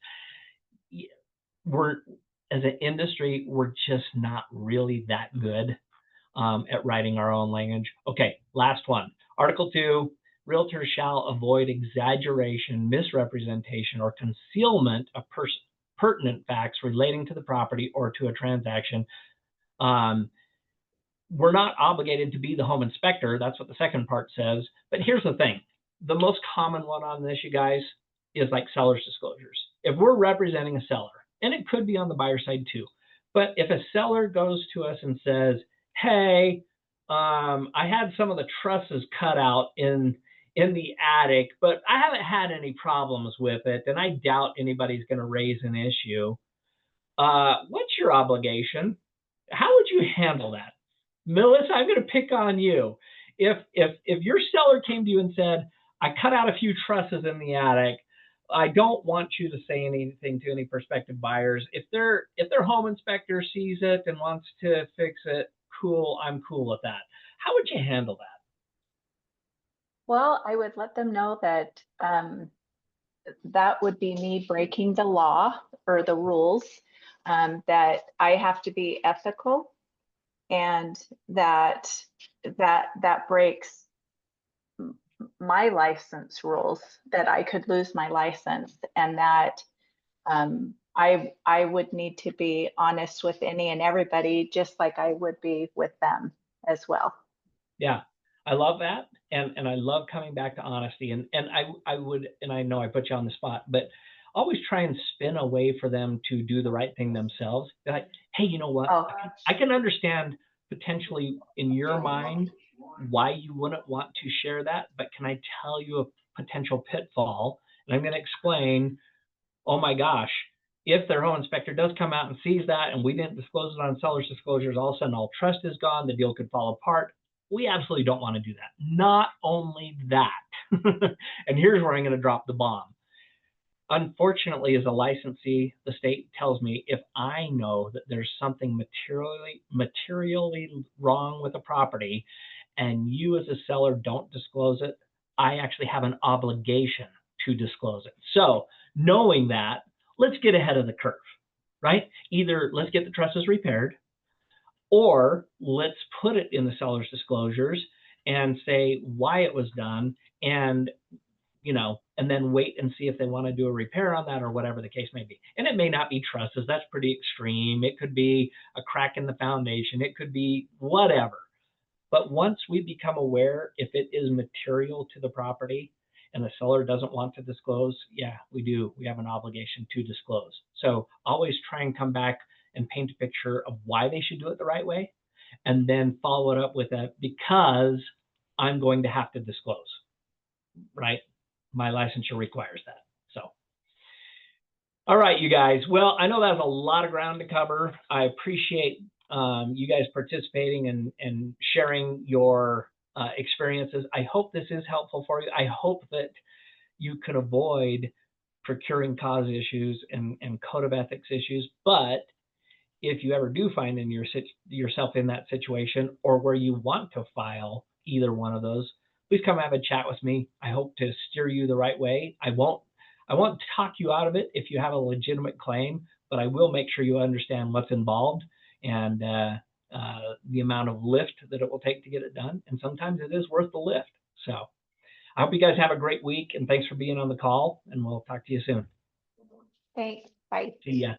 We're, as an industry, we're just not really that good at writing our own language. Okay, last one. Article 2, realtors shall avoid exaggeration, misrepresentation, or concealment of pertinent facts relating to the property or to a transaction. We're not obligated to be the home inspector. That's what the second part says. But here's the thing. The most common one on this, you guys, is like seller's disclosures. If we're representing a seller, and it could be on the buyer side too, but if a seller goes to us and says, hey, I had some of the trusses cut out in the attic, but I haven't had any problems with it, and I doubt anybody's going to raise an issue. What's your obligation? How would you handle that? Melissa, I'm going to pick on you. If your seller came to you and said, I cut out a few trusses in the attic, I don't want you to say anything to any prospective buyers. If their home inspector sees it and wants to fix it, cool, I'm cool with that. How would you handle that? Well, I would let them know that that would be me breaking the law or the rules, that I have to be ethical, and that breaks my license rules, that I could lose my license, and that I would need to be honest with any and everybody, just like I would be with them as well. Yeah, I love that. And I love coming back to honesty. And I would, and I know I put you on the spot, but always try and spin a way for them to do the right thing themselves. They're like, hey, you know what? Oh. I can understand potentially in your mind why you wouldn't want to share that, but can I tell you a potential pitfall? And I'm going to explain, oh my gosh, if their home inspector does come out and sees that and we didn't disclose it on seller's disclosures, all of a sudden all trust is gone, the deal could fall apart. We absolutely don't want to do that. Not only that, and here's where I'm going to drop the bomb. Unfortunately, as a licensee, the state tells me if I know that there's something materially wrong with a property and you as a seller don't disclose it, I actually have an obligation to disclose it. So knowing that, let's get ahead of the curve, right? Either let's get the trusses repaired, or let's put it in the seller's disclosures and say why it was done, and and then wait and see if they want to do a repair on that or whatever the case may be. And it may not be trusses. That's pretty extreme. It could be a crack in the foundation. It could be whatever. But once we become aware, if it is material to the property and the seller doesn't want to disclose, yeah, we do. We have an obligation to disclose. So always try and come back and paint a picture of why they should do it the right way, and then follow it up with a because I'm going to have to disclose, right? My licensure requires that. So, all right, you guys. Well, I know that's a lot of ground to cover. I appreciate you guys participating and sharing your experiences. I hope this is helpful for you. I hope that you can avoid procuring cause issues and code of ethics issues. But if you ever do find yourself in that situation, or where you want to file either one of those, please come have a chat with me. I hope to steer you the right way. I won't talk you out of it if you have a legitimate claim, but I will make sure you understand what's involved and the amount of lift that it will take to get it done. And sometimes it is worth the lift. So I hope you guys have a great week, and thanks for being on the call, and we'll talk to you soon. Thanks. Bye. See ya.